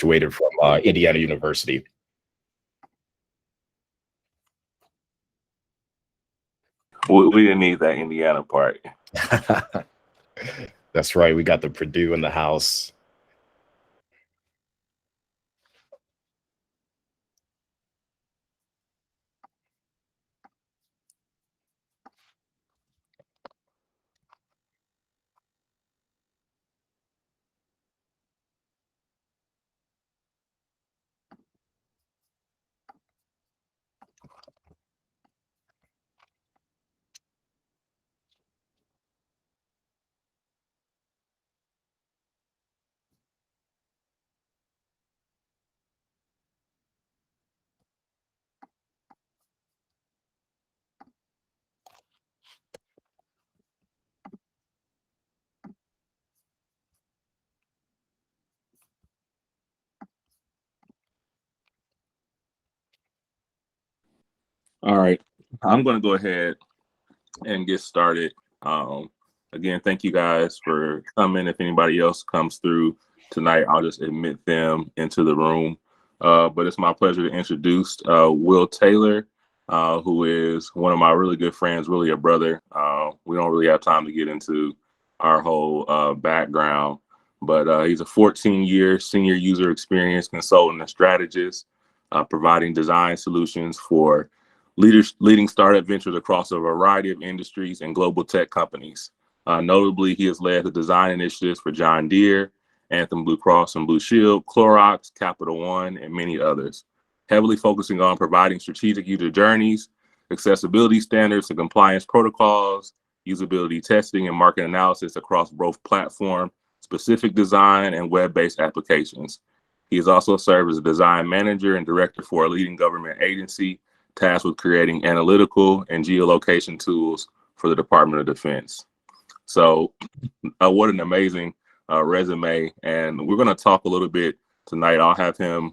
graduated from Indiana University. We didn't need that Indiana part. That's right. We got the Purdue in the house. All right, I'm going to go ahead and get started. Again, thank you guys for coming. If anybody else comes through tonight, I'll just admit them into the room. But it's my pleasure to introduce Will Taylor, who is one of my really good friends, really a brother. We don't really have time to get into our whole background, but he's a 14-year senior user experience consultant and strategist, providing design solutions for leading startup ventures across a variety of industries and global tech companies. Notably, he has led the design initiatives for John Deere, Anthem Blue Cross and Blue Shield, Clorox, Capital One, and many others, heavily focusing on providing strategic user journeys, accessibility standards and compliance protocols, usability testing and market analysis across both platform-specific design and web-based applications. He has also served as a design manager and director for a leading government agency tasked with creating analytical and geolocation tools for the Department of Defense. So what an amazing resume. And we're going to talk a little bit tonight. I'll have him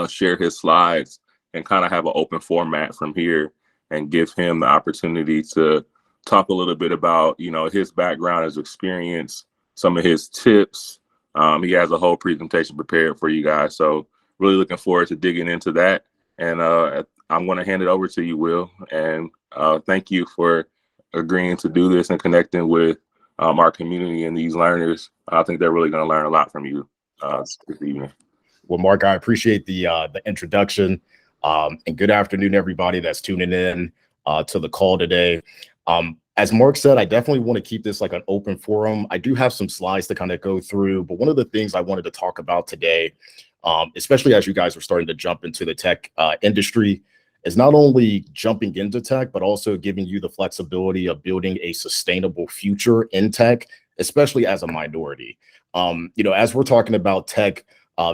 share his slides and kind of have an open format from here and give him the opportunity to talk a little bit about, you know, his background, his experience, some of his tips. He has a whole presentation prepared for you guys. So really looking forward to digging into that. And I'm going to hand it over to you, Will. And thank you for agreeing to do this and connecting with our community and these learners. I think they're really going to learn a lot from you this evening. Well, Mark, I appreciate the introduction. And good afternoon, everybody that's tuning in to the call today. As Mark said, I definitely want to keep this like an open forum. I do have some slides to kind of go through, but one of the things I wanted to talk about today, especially as you guys are starting to jump into the tech industry, is not only jumping into tech, but also giving you the flexibility of building a sustainable future in tech, especially as a minority. You know, as we're talking about tech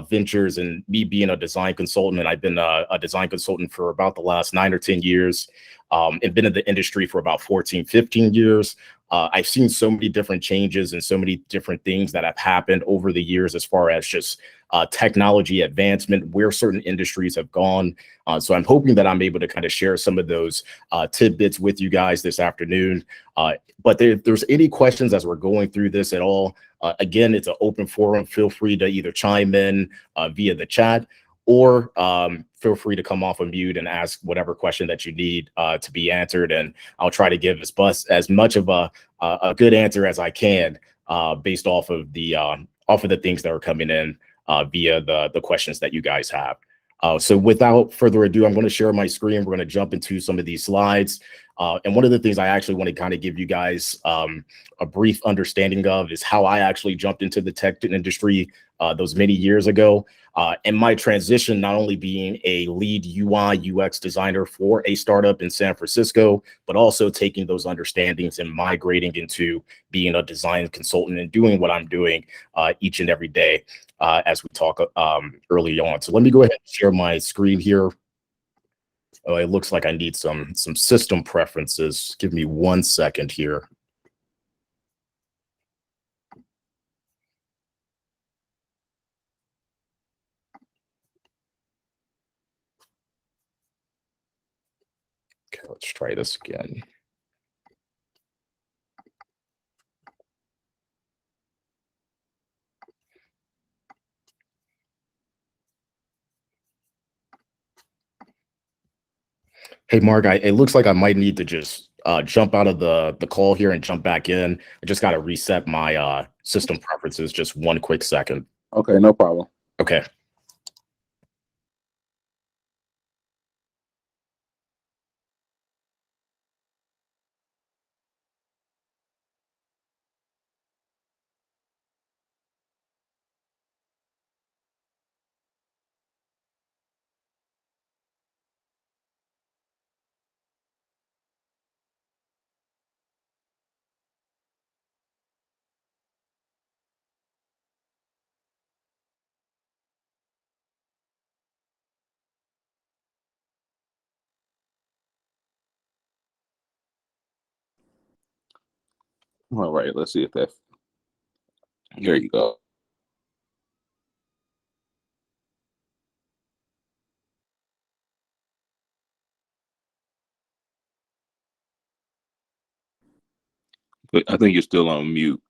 ventures and me being a design consultant, and I've been a design consultant for about the last 9 or 10 years, and been in the industry for about 14, 15 years. I've seen so many different changes and so many different things that have happened over the years as far as just technology advancement, where certain industries have gone. So I'm hoping that I'm able to kind of share some of those tidbits with you guys this afternoon. But if there's any questions as we're going through this at all, again, it's an open forum. Feel free to either chime in via the chat, or feel free to come off of mute and ask whatever question that you need to be answered. And I'll try to give as much of a good answer as I can based off of the things that are coming in via the questions that you guys have. So without further ado, I'm going to share my screen. We're going to jump into some of these slides. And one of the things I actually want to kind of give you guys a brief understanding of is how I actually jumped into the tech industry those many years ago. And my transition, not only being a lead UI UX designer for a startup in San Francisco, but also taking those understandings and migrating into being a design consultant and doing what I'm doing each and every day as we talk early on. So let me go ahead and share my screen here. Oh, it looks like I need some system preferences. Give me 1 second here. Okay, let's try this again. Hey, Mark, it looks like I might need to just jump out of the call here and jump back in. I just got to reset my system preferences. Just one quick second. Okay, no problem. Okay. All right, let's see if that. Here you go. But I think you're still on mute.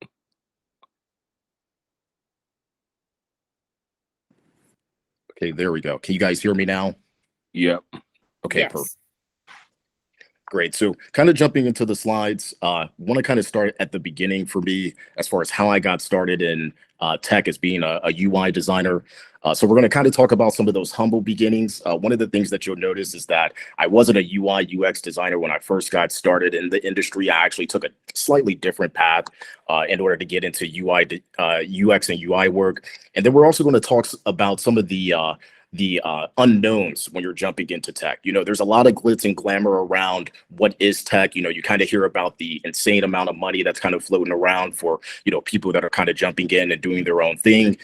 Okay, there we go. Can you guys hear me now? Yep. Okay, Yes. perfect. Great. So kind of jumping into the slides, want to kind of start at the beginning for me as far as how I got started in tech as being a UI designer. So we're going to kind of talk about some of those humble beginnings. One of the things that you'll notice is that I wasn't a UI UX designer when I first got started in the industry. I actually took a slightly different path in order to get into UX and UI work. And then we're also going to talk about some of the unknowns when you're jumping into tech. There's a lot of glitz and glamour around what is tech. You kind of hear about the insane amount of money that's kind of floating around for, people that are kind of jumping in and doing their own thing.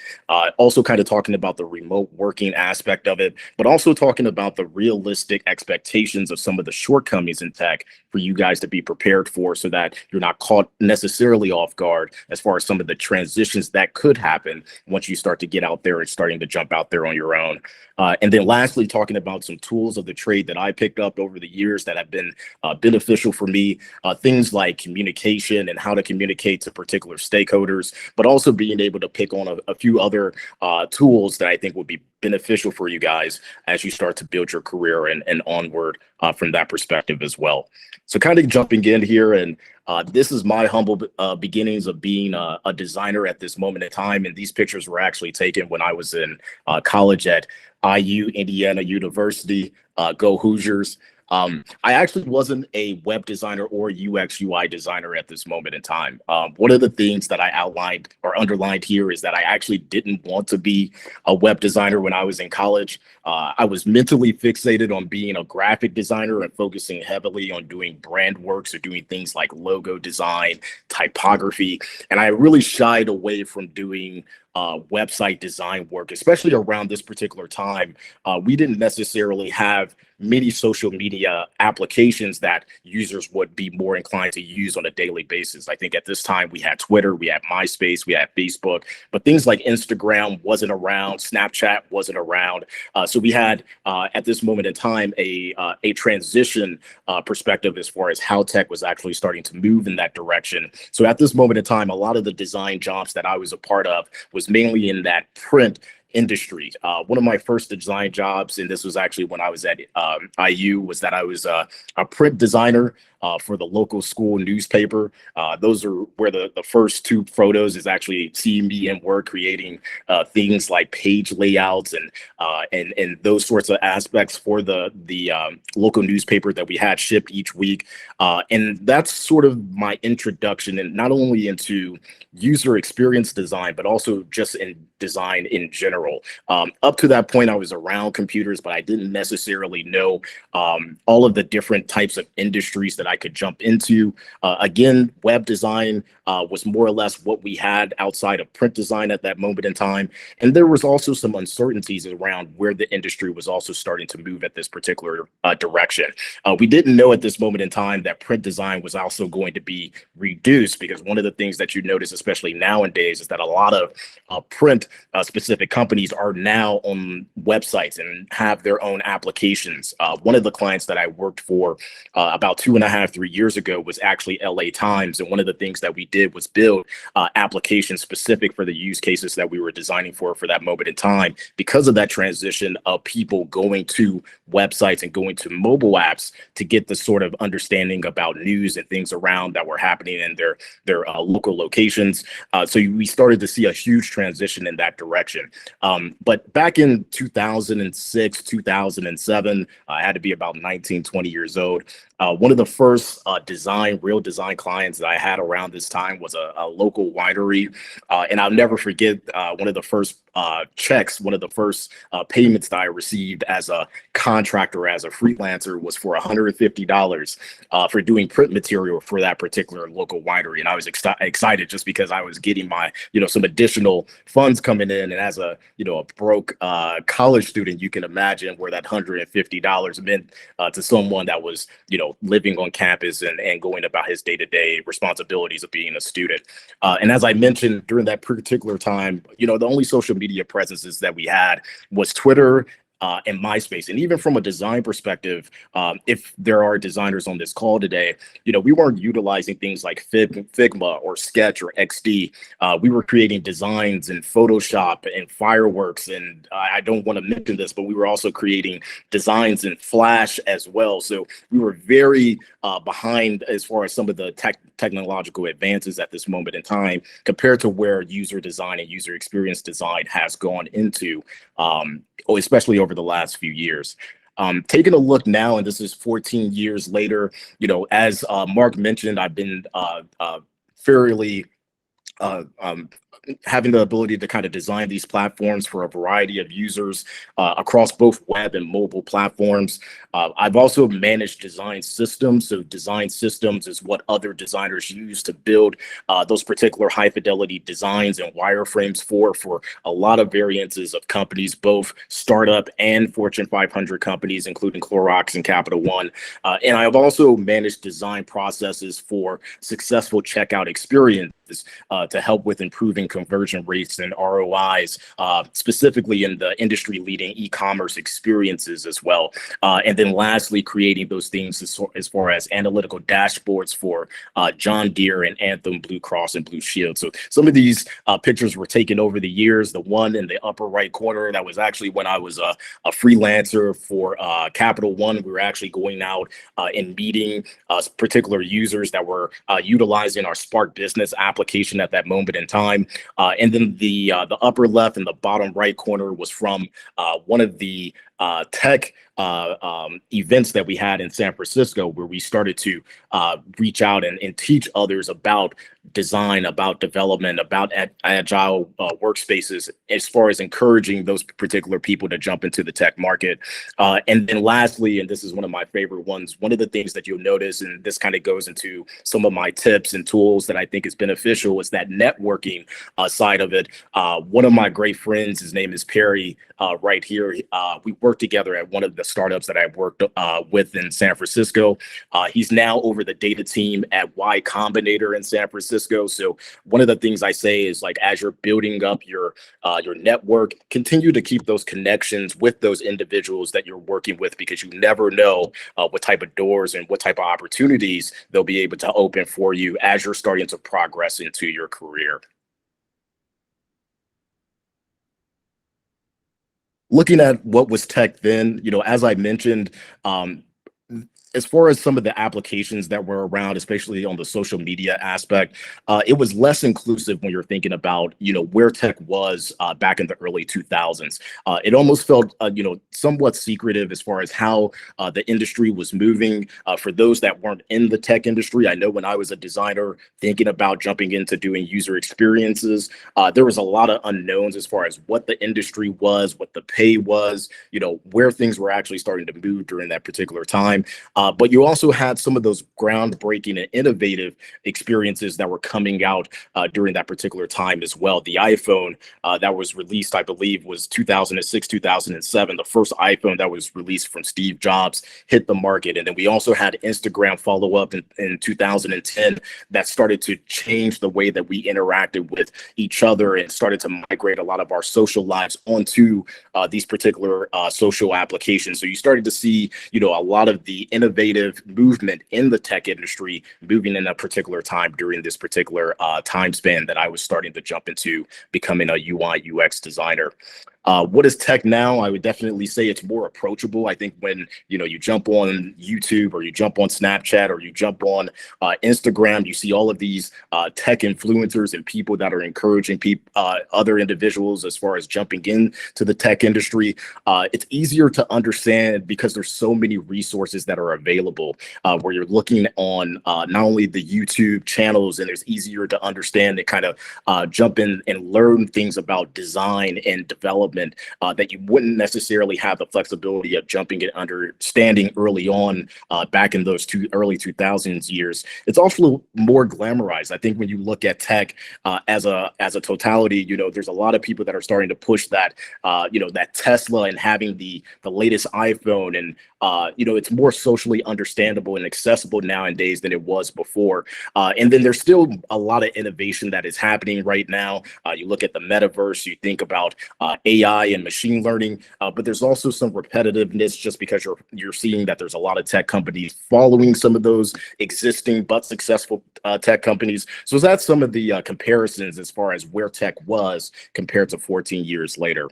Also kind of talking about the remote working aspect of it, but also talking about the realistic expectations of some of the shortcomings in tech for you guys to be prepared for, so that you're not caught necessarily off guard as far as some of the transitions that could happen once you start to get out there and starting to jump out there on your own. And then lastly, talking about some tools of the trade that I picked up over the years that have been beneficial for me, things like communication and how to communicate to particular stakeholders, but also being able to pick on a few other tools that I think would be beneficial for you guys as you start to build your career and onward from that perspective as well. So kind of jumping in here, and this is my humble beginnings of being a designer at this moment in time. And these pictures were actually taken when I was in college at IU, Indiana University. Go Hoosiers. I actually wasn't a web designer or UX UI designer at this moment in time. One of the things that I outlined or underlined here is that I actually didn't want to be a web designer when I was in college. I was mentally fixated on being a graphic designer and focusing heavily on doing brand work, so doing things like logo design, typography, and I really shied away from doing website design work, especially around this particular time. We didn't necessarily have many social media applications that users would be more inclined to use on a daily basis. I think at this time we had Twitter, we had MySpace, we had Facebook, but things like Instagram wasn't around, Snapchat wasn't around. So we had at this moment in time a transition perspective as far as how tech was actually starting to move in that direction. So at this moment in time, a lot of the design jobs that I was a part of was mainly in that print industry. One of my first design jobs, and this was actually when I was at IU, was that I was a print designer for the local school newspaper. Those are where the first two photos is actually seeing me in work creating things like page layouts and those sorts of aspects for the local newspaper that we had shipped each week. And that's sort of my introduction, and not only into user experience design, but also just in design in general. Up to that point, I was around computers, but I didn't necessarily know all of the different types of industries that I could jump into. Again, web design was more or less what we had outside of print design at that moment in time. And there was also some uncertainties around where the industry was also starting to move at this particular direction. We didn't know at this moment in time that print design was also going to be reduced, because one of the things that you notice, especially nowadays, is that a lot of print specific companies are now on websites and have their own applications. One of the clients that I worked for about 2.5, 3 years ago was actually LA Times. And one of the things that we did did was build applications specific for the use cases that we were designing for that moment in time. Because of that transition of people going to websites and going to mobile apps to get the sort of understanding about news and things around that were happening in their local locations. So we started to see a huge transition in that direction. But back in 2006, 2007, I had to be about 19, 20 years old. One of the first real design clients that I had around this time was a local winery. And I'll never forget one of the first checks, one of the first payments that I received as a contractor, as a freelancer, was for $150 for doing print material for that particular local winery. And I was excited just because I was getting my, some additional funds coming in. And as a broke college student, you can imagine where that $150 meant to someone that was, living on campus and going about his day-to-day responsibilities of being a student. And as I mentioned, during that particular time, the only social media presences that we had was Twitter and MySpace. And even from a design perspective, if there are designers on this call today, we weren't utilizing things like Figma or Sketch or XD. We were creating designs in Photoshop and Fireworks. And I don't want to mention this, but we were also creating designs in Flash as well. So we were very behind as far as some of the technological advances at this moment in time compared to where user design and user experience design has gone into, especially over the last few years. Taking a look now, and this is 14 years later, as Mark mentioned, I've been fairly having the ability to kind of design these platforms for a variety of users across both web and mobile platforms. I've also managed design systems. So design systems is what other designers use to build those particular high fidelity designs and wireframes for a lot of variances of companies, both startup and Fortune 500 companies, including Clorox and Capital One. And I've also managed design processes for successful checkout experiences to help with improving conversion rates and ROIs, specifically in the industry-leading e-commerce experiences as well. And then lastly, creating those things as far as analytical dashboards for John Deere and Anthem Blue Cross and Blue Shield. So some of these pictures were taken over the years. The one in the upper right corner, that was actually when I was a freelancer for Capital One. We were actually going out and meeting particular users that were utilizing our Spark Business application at that moment in time. And then the upper left and the bottom right corner was from one of the tech events that we had in San Francisco, where we started to reach out and teach others about design, about development, about agile workspaces, as far as encouraging those particular people to jump into the tech market. And then lastly, and this is one of my favorite ones, one of the things that you'll notice, and this kind of goes into some of my tips and tools that I think is beneficial, is that networking side of it. One of my great friends, his name is Perry, right here. We worked together at one of the startups that I worked with in San Francisco. He's now over the data team at Y Combinator in San Francisco. So one of the things I say is, like, as you're building up your network, continue to keep those connections with those individuals that you're working with, because you never know what type of doors and what type of opportunities they'll be able to open for you as you're starting to progress into your career. Looking at what was tech then, as I mentioned, as far as some of the applications that were around, especially on the social media aspect, it was less inclusive when you're thinking about, where tech was back in the early 2000s. It almost felt, somewhat secretive as far as how the industry was moving. For those that weren't in the tech industry, I know when I was a designer thinking about jumping into doing user experiences, there was a lot of unknowns as far as what the industry was, what the pay was, where things were actually starting to move during that particular time. But you also had some of those groundbreaking and innovative experiences that were coming out during that particular time as well. The iPhone that was released, I believe, was 2006, 2007. The first iPhone that was released from Steve Jobs hit the market. And then we also had Instagram follow up in 2010 that started to change the way that we interacted with each other and started to migrate a lot of our social lives onto these particular social applications. So you started to see, a lot of the innovative innovative movement in the tech industry moving in a particular time during this particular time span that I was starting to jump into becoming a UI UX designer. What is tech now? I would definitely say it's more approachable. I think when you jump on YouTube or you jump on Snapchat or you jump on Instagram, you see all of these tech influencers and people that are encouraging other individuals as far as jumping into the tech industry. It's easier to understand because there's so many resources that are available where you're looking on not only the YouTube channels, and it's easier to understand and kind of jump in and learn things about design and development that you wouldn't necessarily have the flexibility of jumping and understanding early on back in those early 2000s years. It's also more glamorized. I think when you look at tech as a totality, there's a lot of people that are starting to push that, that Tesla and having the latest iPhone, and it's more socially understandable and accessible nowadays than it was before. And then there's still a lot of innovation that is happening right now. You look at the metaverse, you think about AI and machine learning, but there's also some repetitiveness just because you're seeing that there's a lot of tech companies following some of those existing but successful tech companies. So that's some of the comparisons as far as where tech was compared to 14 years later.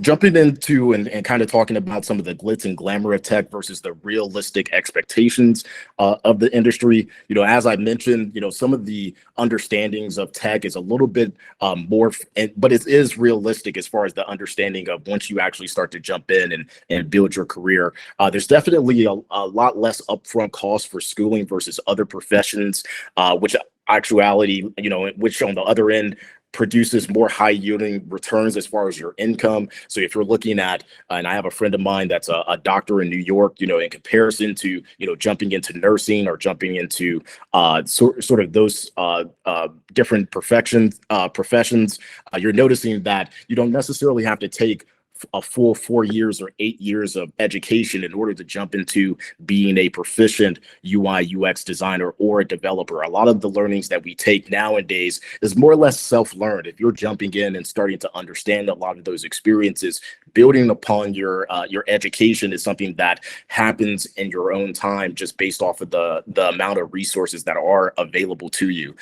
Jumping into and kind of talking about some of the glitz and glamour of tech versus the realistic expectations of the industry. As I mentioned, some of the understandings of tech is a little bit more, but it is realistic as far as the understanding of once you actually start to jump in and build your career. There's definitely a lot less upfront cost for schooling versus other professions, which actuality, which on the other end produces more high yielding returns as far as your income. So if you're looking at, and I have a friend of mine that's a doctor in New York, in comparison to, jumping into nursing or jumping into sort of those different professions, you're noticing that you don't necessarily have to take a full 4 years or 8 years of education in order to jump into being a proficient UI UX designer or a developer. A lot of the learnings that we take nowadays is more or less self-learned. If you're jumping in and starting to understand a lot of those experiences, building upon your education is something that happens in your own time, just based off of the amount of resources that are available to you.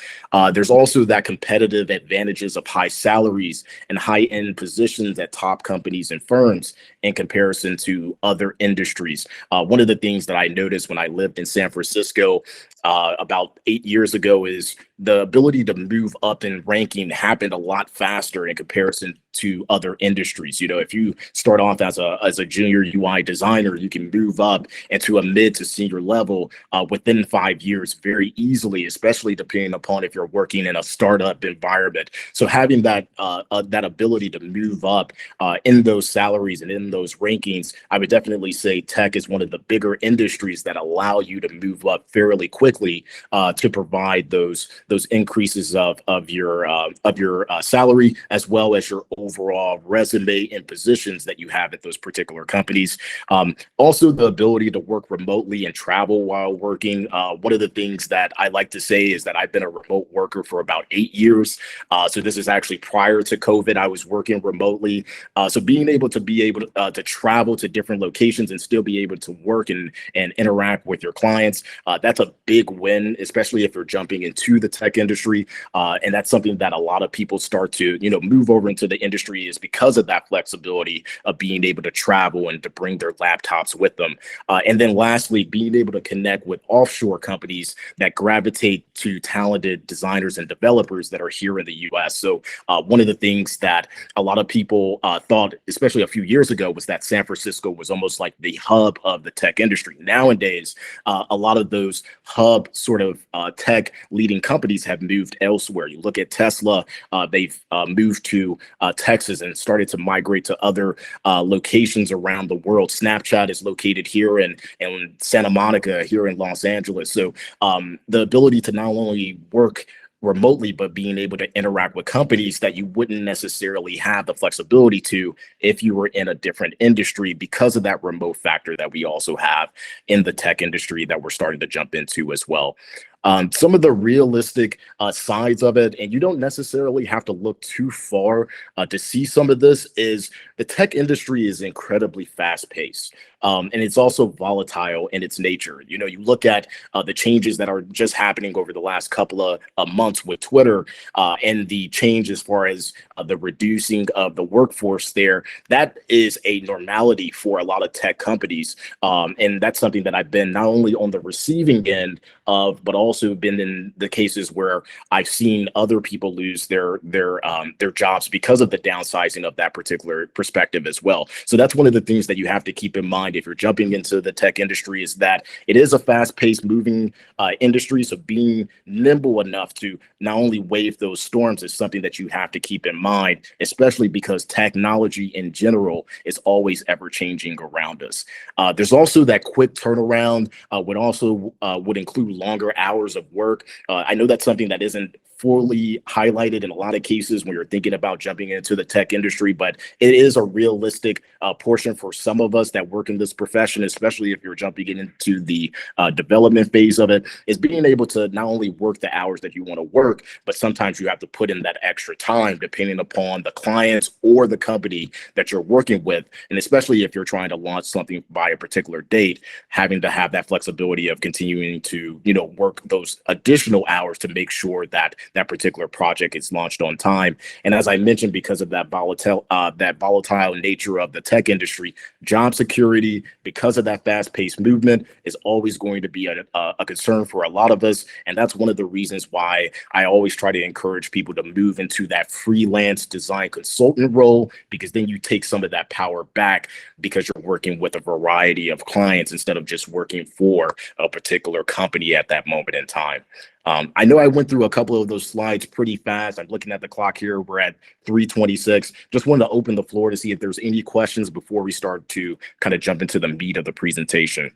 There's also that competitive advantages of high salaries and high-end positions at top companies and firms in comparison to other industries. One of the things that I noticed when I lived in San Francisco about 8 years ago is the ability to move up in ranking happened a lot faster in comparison to other industries. If you start off as a junior UI designer, you can move up into a mid to senior level within 5 years very easily, especially depending upon if you're working in a startup environment. So having that ability to move up in those salaries and in those rankings, I would definitely say tech is one of the bigger industries that allow you to move up fairly quickly to provide those increases of your salary, as well as your overall resume and positions that you have at those particular companies. Also, the ability to work remotely and travel while working. One of the things that I like to say is that I've been a remote worker for about 8 years. So this is actually prior to COVID. I was working remotely. So being able to travel to different locations and still be able to work and interact with your clients, that's a big win, especially if you're jumping into the tech industry. And that's something that a lot of people start to, move over into the industry, is because of that flexibility of being able to travel and to bring their laptops with them. And then lastly, being able to connect with offshore companies that gravitate to talented designers and developers that are here in the US. So one of the things that a lot of people thought, especially a few years ago, was that San Francisco was almost like the hub of the tech industry. Nowadays, a lot of those hub sort of tech leading companies have moved elsewhere. You look at Tesla, they've moved to Texas and started to migrate to other locations around the world. Snapchat is located here in Santa Monica, here in Los Angeles. So the ability to not only work remotely, but being able to interact with companies that you wouldn't necessarily have the flexibility to if you were in a different industry, because of that remote factor that we also have in the tech industry that we're starting to jump into as well. Some of the realistic sides of it, and you don't necessarily have to look too far to see some of this, is the tech industry is incredibly fast paced. And it's also volatile in its nature. You know, you look at the changes that are just happening over the last couple of months with Twitter, and the change as far as the reducing of the workforce there. That is a normality for a lot of tech companies. And that's something that I've been not only on the receiving end of, but also been in the cases where I've seen other people lose their jobs because of the downsizing of that particular perspective as well. So that's one of the things that you have to keep in mind if you're jumping into the tech industry, is that it is a fast-paced moving industry. So being nimble enough to not only wave those storms is something that you have to keep in mind, especially because technology in general is always ever changing around us. There's also that quick turnaround would include longer hours of work. I know that's something that isn't fully highlighted in a lot of cases when you're thinking about jumping into the tech industry, but it is a realistic portion for some of us that work in this profession, especially if you're jumping into the development phase of it, is being able to not only work the hours that you want to work, but sometimes you have to put in that extra time depending upon the clients or the company that you're working with. And especially if you're trying to launch something by a particular date, having to have that flexibility of continuing to, you know, work those additional hours to make sure that that particular project is launched on time. And as I mentioned, because of that volatile nature of the tech industry, job security, because of that fast-paced movement, is always going to be a concern for a lot of us. And that's one of the reasons why I always try to encourage people to move into that freelance design consultant role, because then you take some of that power back because you're working with a variety of clients instead of just working for a particular company at that moment in time. I know I went through a couple of those slides pretty fast. I'm looking at the clock here. We're at 3:26. Just wanted to open the floor to see if there's any questions before we start to kind of jump into the meat of the presentation.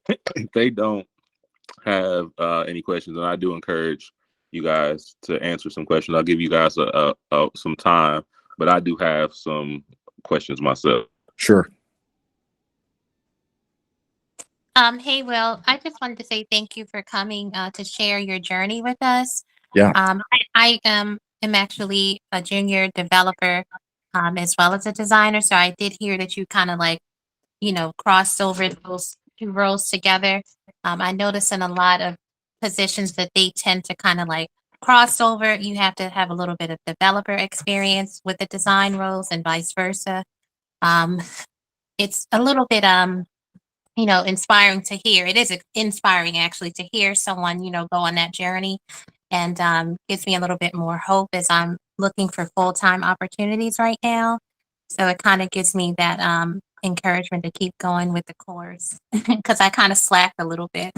If they don't have any questions, and I do encourage you guys to answer some questions. I'll give you guys some time, but I do have some questions myself. Sure. Hey, Will, I just wanted to say thank you for coming to share your journey with us. Yeah. I am actually a junior developer as well as a designer. So I did hear that you kind of like, you know, crossed over those two roles together. I notice in a lot of positions that they tend to kind of like cross over. You have to have a little bit of developer experience with the design roles and vice versa. It's a little bit you know, inspiring to hear. It is inspiring actually to hear someone, you know, go on that journey, and gives me a little bit more hope as I'm looking for full-time opportunities right now. So it kind of gives me that encouragement to keep going with the course because I kind of slacked a little bit.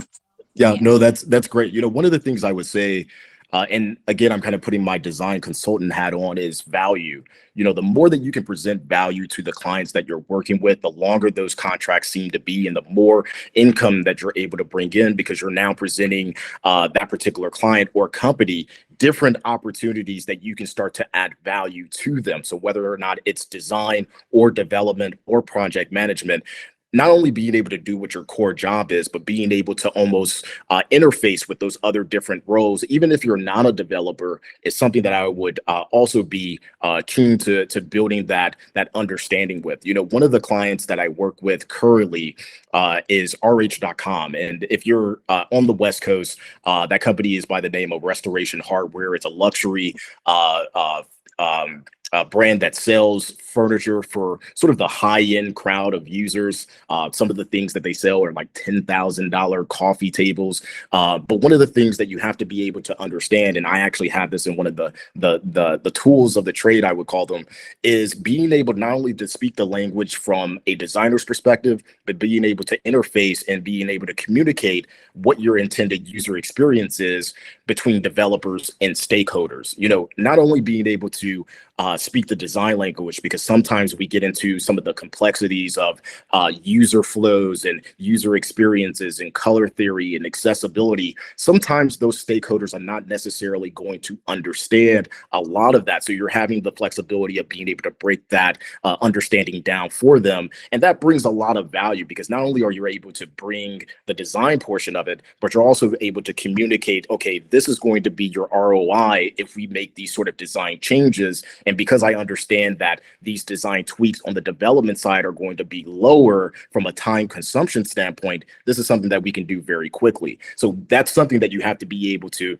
Yeah, no, that's great. You know, one of the things I would say, and again, I'm kind of putting my design consultant hat on, is value. You know, the more that you can present value to the clients that you're working with, the longer those contracts seem to be, and the more income that you're able to bring in, because you're now presenting that particular client or company different opportunities that you can start to add value to them. So whether or not it's design or development or project management, not only being able to do what your core job is, but being able to almost interface with those other different roles, even if you're not a developer, is something that I would also be keen to building that understanding with. You know, one of the clients that I work with currently is RH.com. And if you're on the West Coast, that company is by the name of Restoration Hardware. It's a luxury brand that sells furniture for sort of the high-end crowd of users. Some of the things that they sell are like $10,000 coffee tables. But one of the things that you have to be able to understand, and I actually have this in one of the tools of the trade, I would call them, is being able not only to speak the language from a designer's perspective, but being able to interface and being able to communicate what your intended user experience is between developers and stakeholders. You know, not only being able to speak the design language, because sometimes we get into some of the complexities of user flows and user experiences and color theory and accessibility. Sometimes those stakeholders are not necessarily going to understand a lot of that. So you're having the flexibility of being able to break that understanding down for them. And that brings a lot of value, because not only are you able to bring the design portion of it, but you're also able to communicate, okay, this is going to be your ROI if we make these sort of design changes. And because I understand that these design tweaks on the development side are going to be lower from a time consumption standpoint, this is something that we can do very quickly. So that's something that you have to be able to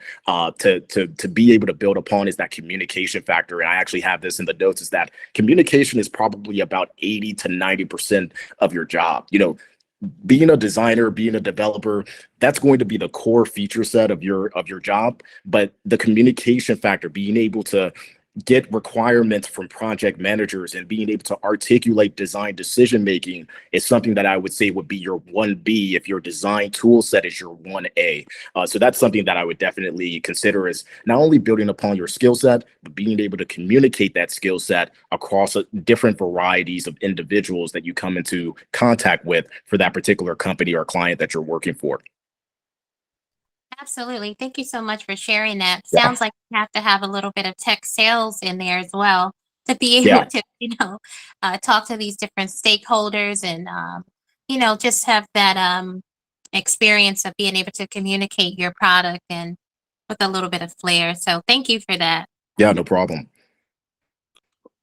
be able to build upon, is that communication factor. And I actually have this in the notes, is that communication is probably about 80 to 90% of your job. You know, being a designer, being a developer, that's going to be the core feature set of your job. But the communication factor, being able to get requirements from project managers and being able to articulate design decision making, is something that I would say would be your 1B if your design tool set is your 1A. So that's something that I would definitely consider, as not only building upon your skill set, but being able to communicate that skill set across different varieties of individuals that you come into contact with for that particular company or client that you're working for. Absolutely. Thank you so much for sharing that. Yeah. Sounds like you have to have a little bit of tech sales in there as well to be able Yeah. to, talk to these different stakeholders and, just have that experience of being able to communicate your product and with a little bit of flair. So thank you for that. Yeah, no problem.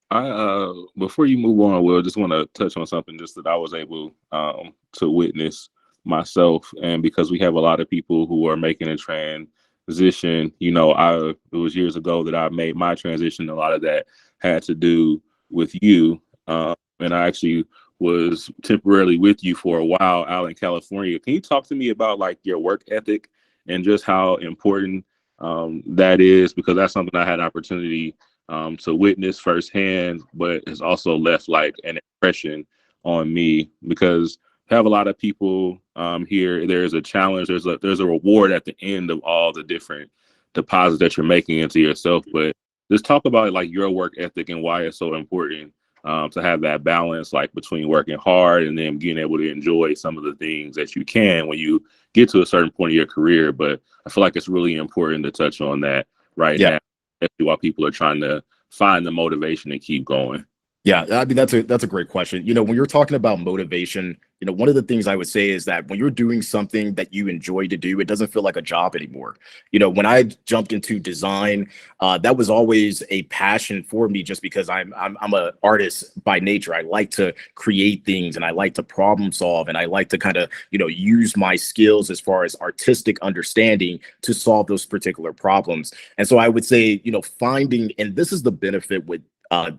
I before you move on, Will, just want to touch on something just that I was able to witness myself, and because we have a lot of people who are making a transition. It was years ago that I made my transition. A lot of that had to do with you, and I actually was temporarily with you for a while out in California. Can you talk to me about like your work ethic and just how important that is? Because that's something I had an opportunity to witness firsthand, but has also left like an impression on me, because I have a lot of people here. There's a challenge. There's a reward at the end of all the different deposits that you're making into yourself. But just talk about like your work ethic and why it's so important to have that balance, like between working hard and then being able to enjoy some of the things that you can when you get to a certain point of your career. But I feel like it's really important to touch on that right now, especially while people are trying to find the motivation to keep going. Yeah, I mean, that's a great question. When you're talking about motivation, one of the things I would say is that when you're doing something that you enjoy to do, it doesn't feel like a job anymore. When I jumped into design, that was always a passion for me, just because I'm an artist by nature. I like to create things and I like to problem solve, and I like to kind of, use my skills as far as artistic understanding to solve those particular problems. And so I would say, finding, and this is the benefit with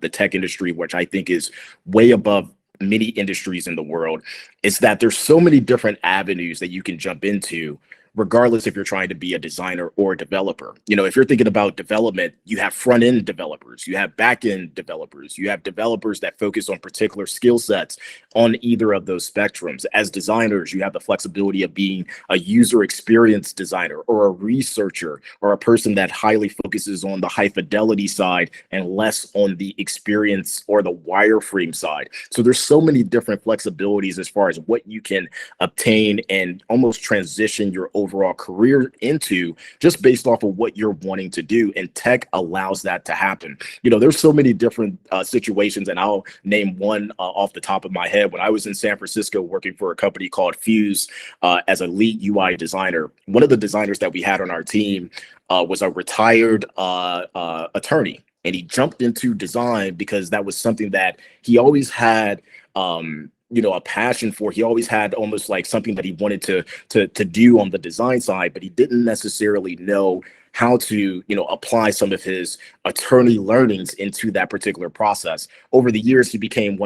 the tech industry, which I think is way above many industries in the world, is that there's so many different avenues that you can jump into, regardless if you're trying to be a designer or a developer. If you're thinking about development, you have front-end developers, you have back-end developers, you have developers that focus on particular skill sets on either of those spectrums. As designers, you have the flexibility of being a user experience designer or a researcher or a person that highly focuses on the high fidelity side and less on the experience or the wireframe side. So there's so many different flexibilities as far as what you can obtain and almost transition your overall career into, just based off of what you're wanting to do. And tech allows that to happen. There's so many different situations, and I'll name one off the top of my head. When I was in San Francisco working for a company called Fuse as a lead UI designer, one of the designers that we had on our team was a retired attorney, and he jumped into design because that was something that he always had a passion for. He always had almost like something that he wanted to do on the design side, but he didn't necessarily know how to, apply some of his attorney learnings into that particular process. Over the years, he became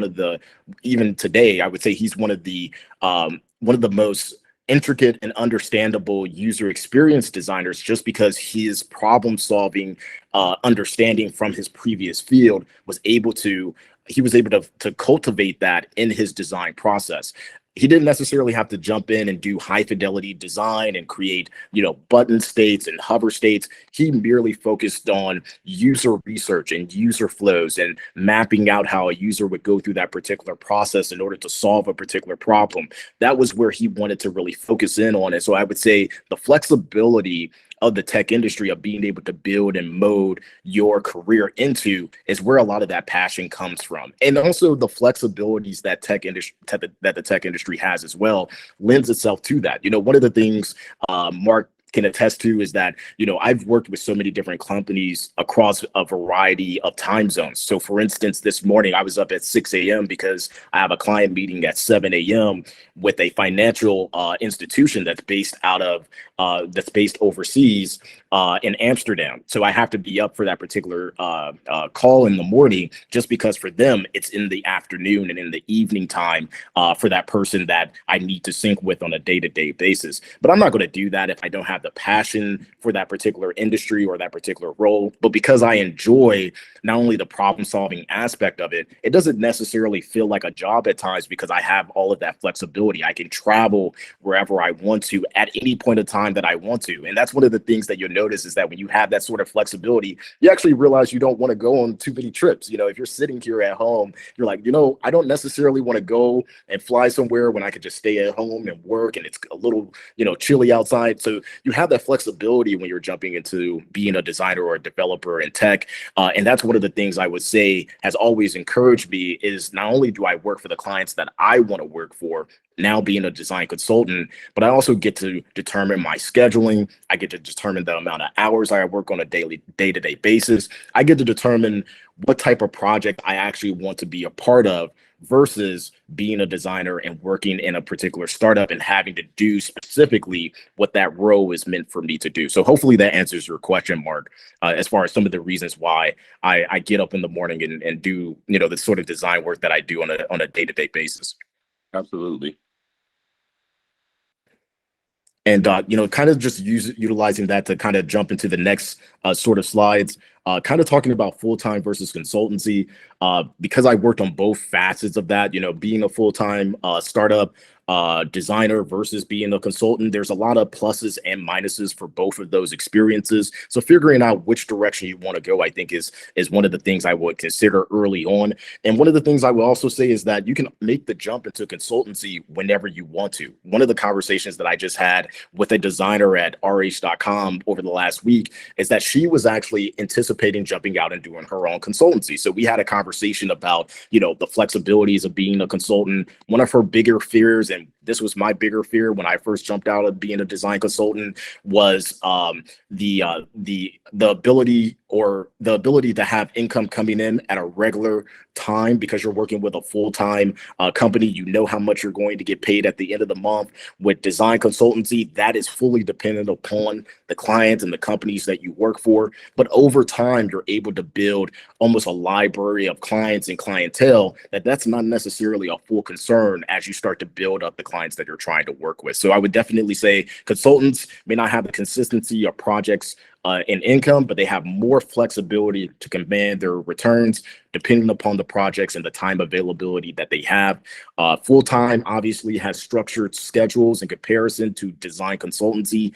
even today, I would say he's one of the most intricate and understandable user experience designers, just because his problem solving understanding from his previous field he was able to cultivate that in his design process. he didn't necessarily have to jump in and do high fidelity design and create, button states and hover states. He merely focused on user research and user flows and mapping out how a user would go through that particular process in order to solve a particular problem. That was where he wanted to really focus in on it. So I would say the flexibility of the tech industry of being able to build and mode your career into is where a lot of that passion comes from. And also the flexibilities that the tech industry has as well lends itself to that. One of the things Mark can attest to is that, I've worked with so many different companies across a variety of time zones. So for instance, this morning I was up at 6 a.m. because I have a client meeting at 7 a.m. with a financial institution that's based overseas in Amsterdam. So I have to be up for that particular call in the morning, just because for them it's in the afternoon and in the evening time for that person that I need to sync with on a day-to-day basis. But I'm not going to do that if I don't have the passion for that particular industry or that particular role. But because I enjoy not only the problem-solving aspect of it, it doesn't necessarily feel like a job at times, because I have all of that flexibility. I can travel wherever I want to at any point in time that I want to. And that's one of the things that you'll notice, is that when you have that sort of flexibility, you actually realize you don't want to go on too many trips. If you're sitting here at home, you're like, I don't necessarily want to go and fly somewhere when I could just stay at home and work, and it's a little, chilly outside. So you have that flexibility when you're jumping into being a designer or a developer in tech. And that's one of the things I would say has always encouraged me, is not only do I work for the clients that I want to work for, now being a design consultant, but I also get to determine my scheduling. I get to determine the amount of hours I work on a day-to-day basis. I get to determine what type of project I actually want to be a part of, versus being a designer and working in a particular startup and having to do specifically what that role is meant for me to do. So hopefully that answers your question, Mark, as far as some of the reasons why I get up in the morning and do, the sort of design work that I do on a day-to-day basis. Absolutely. And, kind of just utilizing that to kind of jump into the next sort of slides, kind of talking about full-time versus consultancy, because I worked on both facets of that, being a full-time startup designer versus being a consultant. There's a lot of pluses and minuses for both of those experiences. So figuring out which direction you want to go, I think is one of the things I would consider early on. And one of the things I will also say is that you can make the jump into consultancy whenever you want to. One of the conversations that I just had with a designer at RH.com over the last week is that she was actually anticipating jumping out and doing her own consultancy. So we had a conversation about, the flexibilities of being a consultant. One of her bigger fears, and this was my bigger fear when I first jumped out of being a design consultant, was the ability to have income coming in at a regular time, because you're working with a full-time company. You know how much you're going to get paid at the end of the month. With design consultancy, that is fully dependent upon the clients and the companies that you work for. But over time, you're able to build almost a library of clients and clientele that's not necessarily a full concern as you start to build up the clients that you're trying to work with. So I would definitely say consultants may not have the consistency of projects and income, but they have more flexibility to command their returns depending upon the projects and the time availability that they have. Full-time obviously has structured schedules in comparison to design consultancy.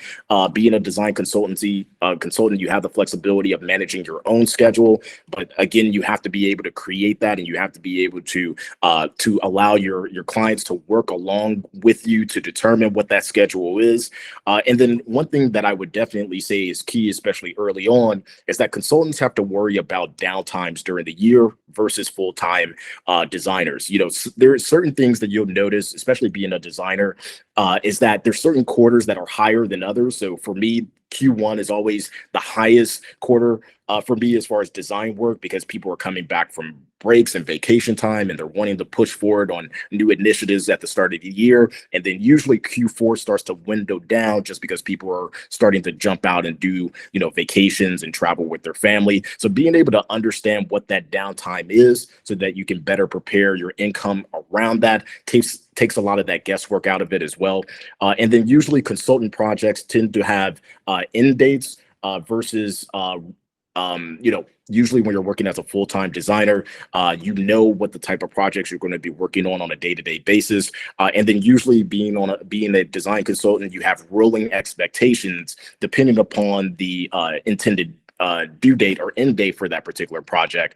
Being a design consultant, you have the flexibility of managing your own schedule, but again, you have to be able to create that, and you have to be able to allow your clients to work along with you to determine what that schedule is. And then one thing that I would definitely say is key, especially early on, is that consultants have to worry about downtimes during the year versus full-time designers. There are certain things that you'll notice, especially being a designer, is that there's certain quarters that are higher than others. So for me, Q1 is always the highest quarter for me as far as design work, because people are coming back from breaks and vacation time, and they're wanting to push forward on new initiatives at the start of the year. And then usually Q4 starts to window down, just because people are starting to jump out and do, vacations and travel with their family. So being able to understand what that downtime is so that you can better prepare your income around that takes a lot of that guesswork out of it as well. And then usually consultant projects tend to have end dates versus Usually when you're working as a full-time designer, you know what the type of projects you're going to be working on a day-to-day basis. And then usually being a design consultant, you have rolling expectations depending upon the intended due date or end date for that particular project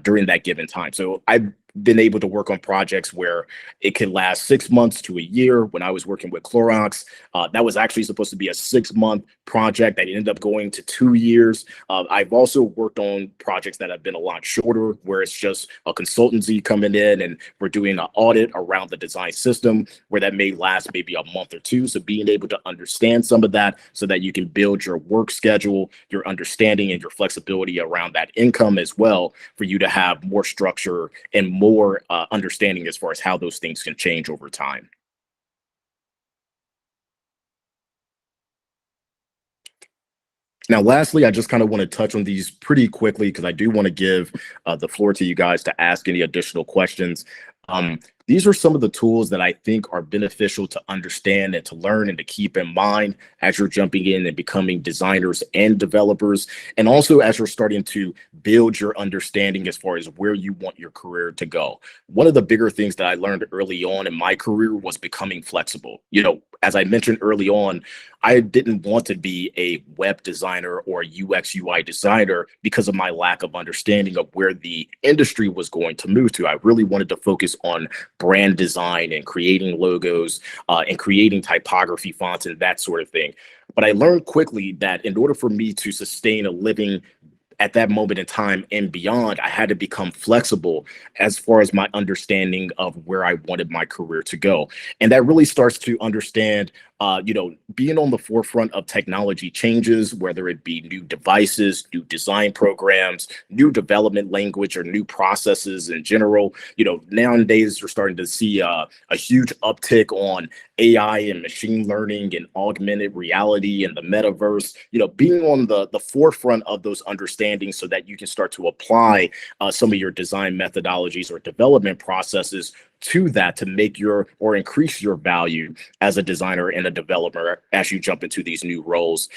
during that given time. So I've been able to work on projects where it could last 6 months to a year. When I was working with Clorox, that was actually supposed to be a 6-month project that ended up going to 2 years. I've also worked on projects that have been a lot shorter, where it's just a consultancy coming in and we're doing an audit around the design system, where that may last maybe a month or two. So being able to understand some of that so that you can build your work schedule, your understanding and your flexibility around that income as well, for you to have more structure and more understanding as far as how those things can change over time. Now, lastly, I just kind of want to touch on these pretty quickly because I do want to give the floor to you guys to ask any additional questions. These are some of the tools that I think are beneficial to understand and to learn and to keep in mind as you're jumping in and becoming designers and developers, and also as you're starting to build your understanding as far as where you want your career to go. One of the bigger things that I learned early on in my career was becoming flexible. As I mentioned early on, I didn't want to be a web designer or a UX UI designer because of my lack of understanding of where the industry was going to move to. I really wanted to focus on brand design and creating logos and creating typography fonts and that sort of thing. But I learned quickly that in order for me to sustain a living at that moment in time and beyond, I had to become flexible as far as my understanding of where I wanted my career to go. And that really starts to understand being on the forefront of technology changes, whether it be new devices, new design programs, new development language, or new processes in general. Nowadays, you're starting to see a huge uptick on AI and machine learning and augmented reality and the metaverse, being on the forefront of those understandings so that you can start to apply some of your design methodologies or development processes to that to make or increase your value as a designer and a developer as you jump into these new roles.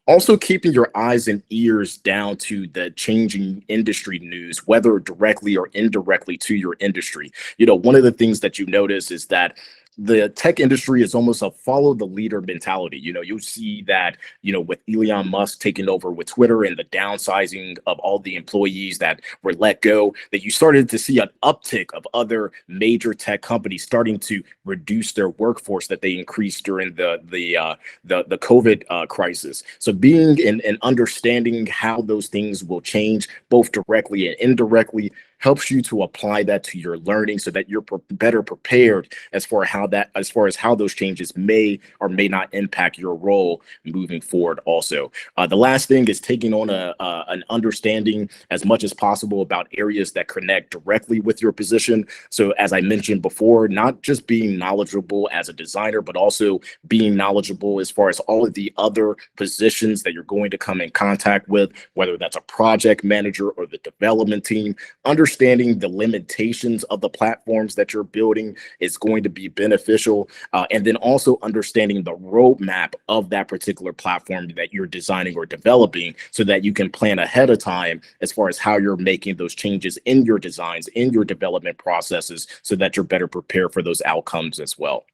Also keeping your eyes and ears down to the changing industry news, whether directly or indirectly to your industry. One of the things that you notice is that the tech industry is almost a follow the leader mentality. You'll see that, with Elon Musk taking over with Twitter and the downsizing of all the employees that were let go, that you started to see an uptick of other major tech companies starting to reduce their workforce that they increased during the COVID crisis. So being and understanding how those things will change both directly and indirectly helps you to apply that to your learning so that you're better prepared as far as how those changes may or may not impact your role moving forward. Also, the last thing is taking on an understanding as much as possible about areas that connect directly with your position. So as I mentioned before, not just being knowledgeable as a designer, but also being knowledgeable as far as all of the other positions that you're going to come in contact with, whether that's a project manager or the development team. Understanding the limitations of the platforms that you're building is going to be beneficial. And then also understanding the roadmap of that particular platform that you're designing or developing so that you can plan ahead of time as far as how you're making those changes in your designs, in your development processes, so that you're better prepared for those outcomes as well.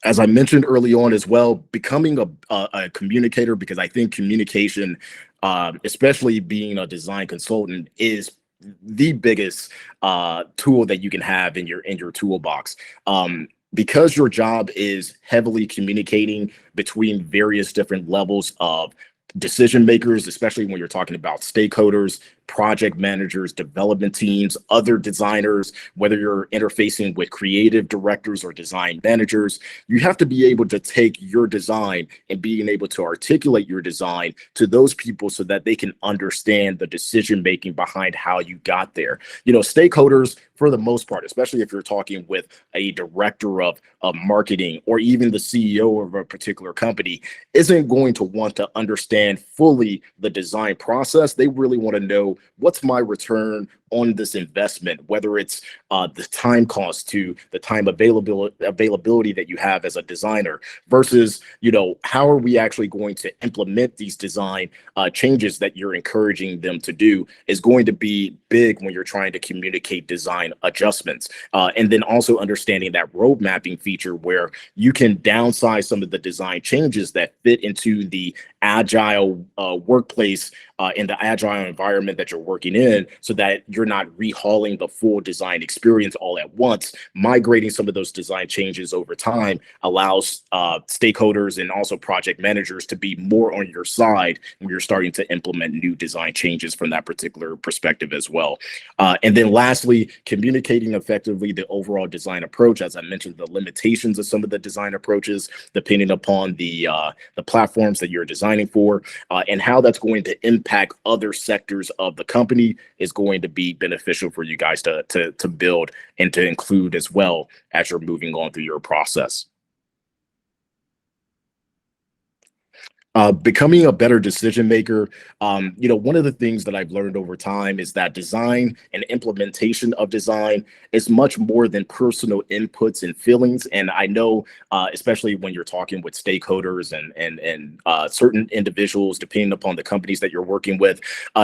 As I mentioned early on as well, becoming a communicator, because I think communication, especially being a design consultant, is the biggest tool that you can have in your toolbox. Because your job is heavily communicating between various different levels of decision makers, especially when you're talking about stakeholders, project managers, development teams, other designers, whether you're interfacing with creative directors or design managers, you have to be able to take your design and being able to articulate your design to those people so that they can understand the decision making behind how you got there. Stakeholders, for the most part, especially if you're talking with a director of marketing or even the CEO of a particular company, isn't going to want to understand fully the design process. They really want to know, what's my return on this investment, whether it's the time cost to the time availability that you have as a designer versus, how are we actually going to implement these design changes that you're encouraging them to do is going to be big when you're trying to communicate design adjustments. And then also understanding that road mapping feature where you can downsize some of the design changes that fit into the agile workplace in the agile environment that you're working in so that you're not rehauling the full design experience all at once. Migrating some of those design changes over time allows stakeholders and also project managers to be more on your side when you're starting to implement new design changes from that particular perspective as well. And then lastly, communicating effectively the overall design approach. As I mentioned, the limitations of some of the design approaches, depending upon the platforms that you're designing for, and how that's going to impact other sectors of the company is going to be beneficial for you guys to build and to include as well as you're moving on through your process. Becoming a better decision maker. One of the things that I've learned over time is that design and implementation of design is much more than personal inputs and feelings. And I know, especially when you're talking with stakeholders and certain individuals, depending upon the companies that you're working with,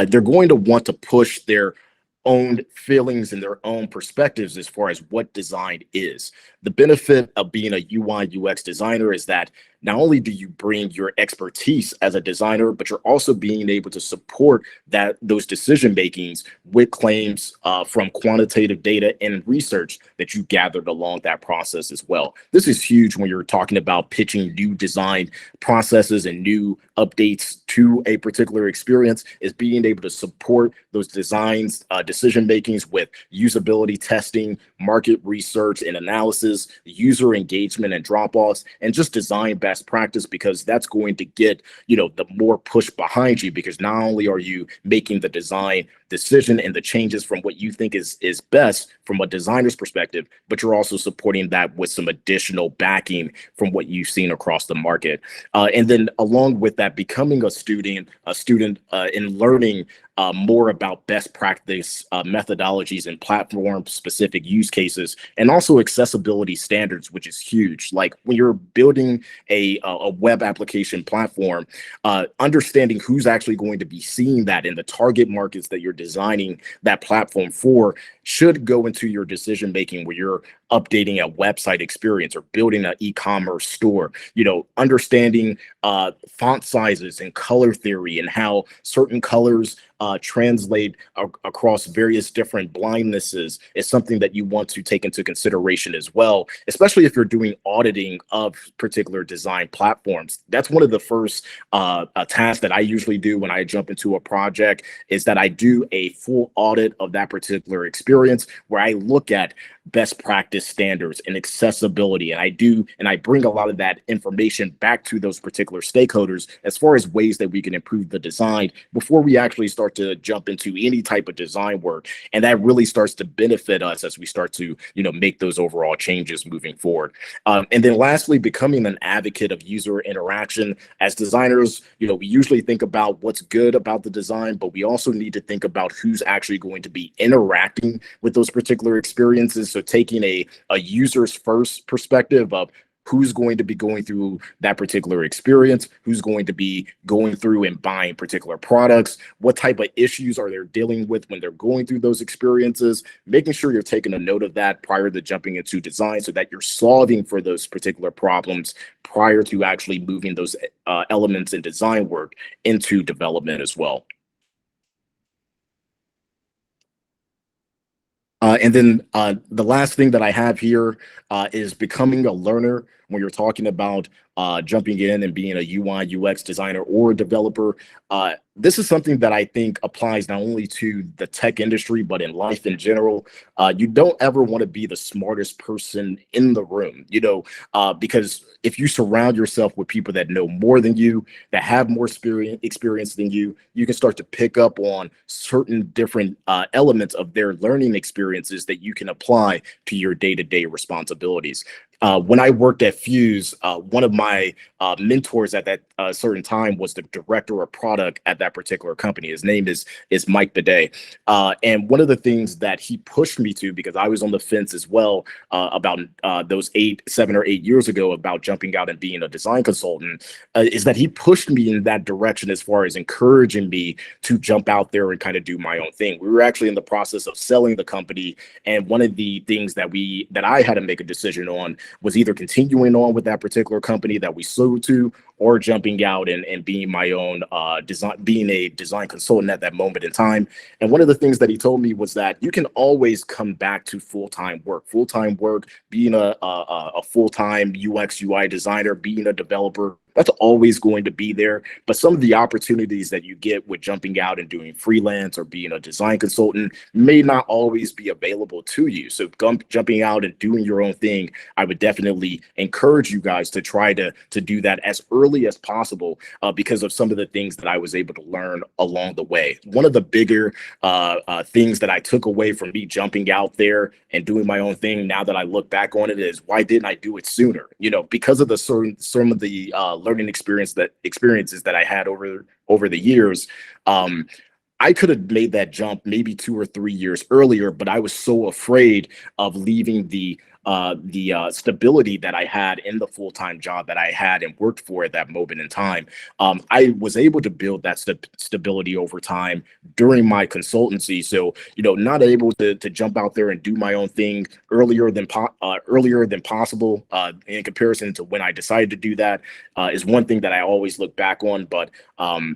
they're going to want to push their own feelings and their own perspectives as far as what design is. The benefit of being a UI UX designer is that not only do you bring your expertise as a designer, but you're also being able to support those decision makings with claims from quantitative data and research that you gathered along that process as well. This is huge when you're talking about pitching new design processes and new updates to a particular experience, is being able to support those designs, decision makings with usability testing, market research and analysis, user engagement and drop-offs, and just design best practice, because that's going to get the more push behind you, because not only are you making the design decision and the changes from what you think is best from a designer's perspective, but you're also supporting that with some additional backing from what you've seen across the market. And then along with that, becoming a student in learning more about best practice methodologies and platform specific use cases, and also accessibility standards, which is huge. Like when you're building a web application platform, understanding who's actually going to be seeing that in the target markets that you're designing that platform for should go into your decision making where you're updating a website experience or building an e-commerce store. Understanding font sizes and color theory and how certain colors translate across various different blindnesses is something that you want to take into consideration as well, especially if you're doing auditing of particular design platforms. That's one of the first tasks that I usually do when I jump into a project, is that I do a full audit of that particular experience where I look at best practice standards and accessibility. And I bring a lot of that information back to those particular stakeholders as far as ways that we can improve the design before we actually start to jump into any type of design work. And that really starts to benefit us as we start to, make those overall changes moving forward. And then lastly, becoming an advocate of user interaction. As designers, we usually think about what's good about the design, but we also need to think about who's actually going to be interacting with those particular experiences. So taking a user's first perspective of who's going to be going through that particular experience, who's going to be going through and buying particular products, what type of issues are they dealing with when they're going through those experiences, making sure you're taking a note of that prior to jumping into design so that you're solving for those particular problems prior to actually moving those elements in design work into development as well. And then the last thing that I have here is becoming a learner. When you're talking about jumping in and being a UI UX designer or a developer, this is something that I think applies not only to the tech industry, but in life in general. You don't ever want to be the smartest person in the room, because if you surround yourself with people that know more than you, that have more experience than you, you can start to pick up on certain different elements of their learning experiences that you can apply to your day-to-day responsibilities. When I worked at Fuse, one of my mentors at that certain time was the director of product at that particular company. His name is Mike Bidet. And one of the things that he pushed me to, because I was on the fence as well about those 7 or 8 years ago about jumping out and being a design consultant, is that he pushed me in that direction as far as encouraging me to jump out there and kind of do my own thing. We were actually in the process of selling the company, and one of the things that I had to make a decision on was either continuing on with that particular company that we sold to, or jumping out and being my own being a design consultant at that moment in time. And one of the things that he told me was that you can always come back to full-time work, being a full-time UX UI designer, being a developer. That's always going to be there. But some of the opportunities that you get with jumping out and doing freelance or being a design consultant may not always be available to you. So jumping out and doing your own thing, I would definitely encourage you guys to try to do that as early as possible because of some of the things that I was able to learn along the way. One of the bigger things that I took away from me jumping out there and doing my own thing, now that I look back on it, is why didn't I do it sooner? Because of some of the learning experiences that I had over the years. I could have made that jump maybe 2 or 3 years earlier, but I was so afraid of leaving the stability that I had in the full-time job that I had and worked for at that moment in time. I was able to build that stability over time during my consultancy. So, not able to jump out there and do my own thing earlier than possible in comparison to when I decided to do that is one thing that I always look back on. But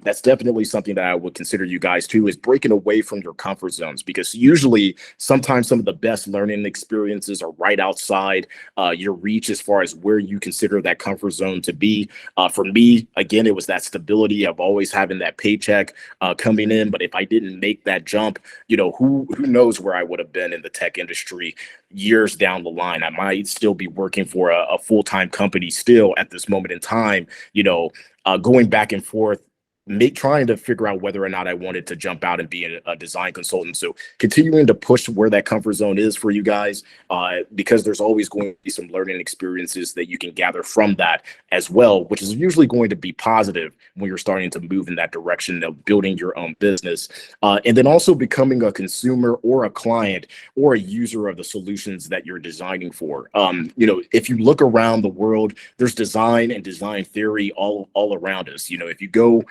that's definitely something that I would consider you guys too, is breaking away from your comfort zones, because usually sometimes some of the best learning experiences are right outside your reach as far as where you consider that comfort zone to be. For me, again, it was that stability of always having that paycheck coming in. But if I didn't make that jump, who knows where I would have been in the tech industry years down the line. I might still be working for a full-time company still at this moment in time, going back and forth, trying to figure out whether or not I wanted to jump out and be a design consultant. So continuing to push where that comfort zone is for you guys, because there's always going to be some learning experiences that you can gather from that as well, which is usually going to be positive when you're starting to move in that direction of building your own business. And then also becoming a consumer or a client or a user of the solutions that you're designing for. If you look around the world, there's design and design theory all around us. If you go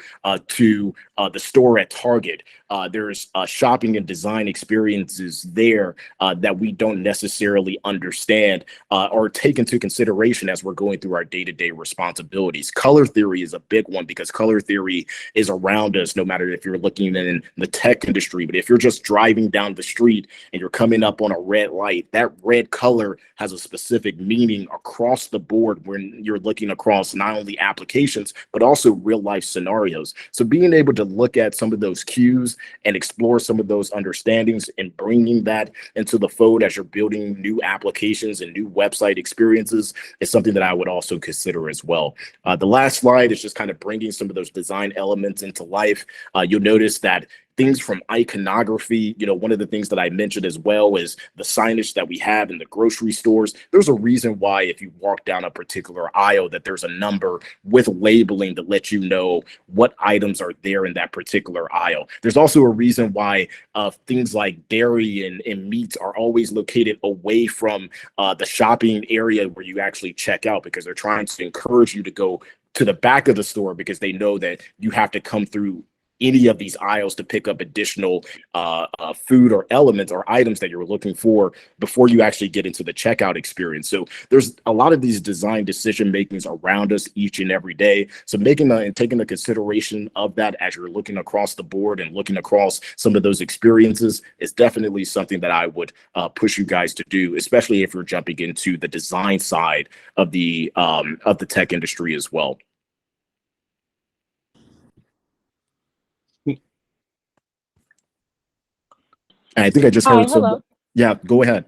to the store at Target, there's shopping and design experiences there that we don't necessarily understand or take into consideration as we're going through our day-to-day responsibilities. Color theory is a big one, because color theory is around us, no matter if you're looking in the tech industry. But if you're just driving down the street and you're coming up on a red light, that red color has a specific meaning across the board when you're looking across not only applications, but also real life scenarios. So being able to look at some of those cues and explore some of those understandings and bringing that into the fold as you're building new applications and new website experiences is something that I would also consider as well. The last slide is just kind of bringing some of those design elements into life. You'll notice that things from iconography, one of the things that I mentioned as well is the signage that we have in the grocery stores. There's a reason why if you walk down a particular aisle that there's a number with labeling to let you know what items are there in that particular aisle. There's also a reason why things like dairy and meats are always located away from the shopping area where you actually check out, because they're trying to encourage you to go to the back of the store, because they know that you have to come through any of these aisles to pick up additional food or elements or items that you're looking for before you actually get into the checkout experience. So there's a lot of these design decision makings around us each and every day. So taking the consideration of that as you're looking across the board and looking across some of those experiences is definitely something that I would push you guys to do, especially if you're jumping into the design side of the tech industry as well. And I think I just heard hello. Yeah, go ahead.